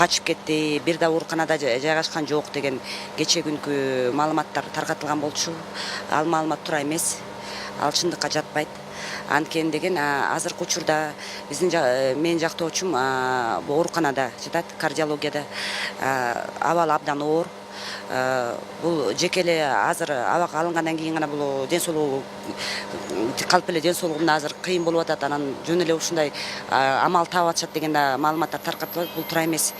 качып кетти, бир да ооруканада жайгашкан жок деген кече күнкү маалыматтар таркатылган болчу. Ал маалымат туура эмес. Ал чындыкка жатпайт. Анткени деген азыркы учурда биздин менин жактоочум ооруканада жатат, кардиологияда. Абалы абдан оор. Бул жеке эле азыр абак алынгандан кийин гана бул ден соолугу калп эле ден соолугунда азыр кыйын болуп атат. Анан жөн эле ушундай амал таап атышат деген да маалыматтар таркатылат. Бул туура эмес.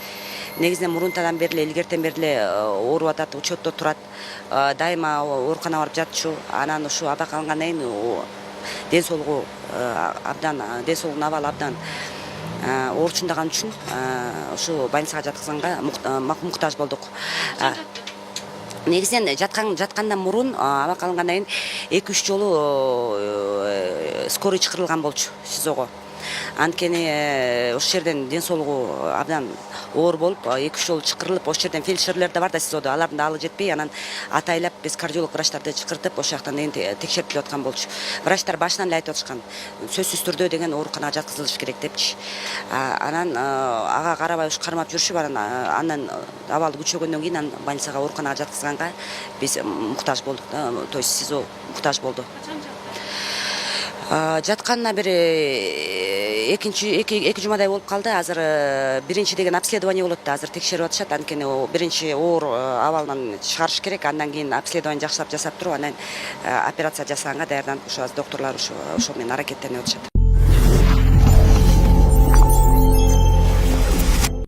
Негизинен мурунтадан бери эле, илгертен бери эле ооруп атат, учетто турат. Дайыма ооруканага барып жатчу. Анан ушу абак алынгандан кийин ден соолугу абдан, ден соолугунун абалы абдан оорчундаган үчүн ушу больницага жаткызганга муктаж болдук. Негизинен жаткандан мурун абак алынгандан кийин 2-3 жолу скорый чакырылган болчу СИЗОго. Анткени ошол жерден ден соолугу абдан оор болуп, 2-3 жолу чакырылып, ошол жерден фельдшерлер да бар да СИЗОдо, алардын да алы жетпей, анан атайлап биз кардиолог врачтарды чакыртып, ошол жактан текшертилип аткан болчу. Врачтар башынан эле айтып атышкан, сөзсүз түрдө деген ооруканага жаткызылыш керек депчи. Анан ага карабай ушу кармап жүрүшүп, анан абалы күчөгөндөн кийин анан больницага, ооруканага жаткызганга биз муктаж болдук, то есть СИЗО муктаж болду. Жатканына бир 2 жумадай болуп калды. Азыр биринчи деген обследование болот да, азыр текшерип атышат. Анткени биринчи оор абалынан чыгарыш керек, андан кийин обследование жакшылап жасап туруп, анан операция жасаганга даярданып, ошо доктурлар ошо менен аракеттенип атышат.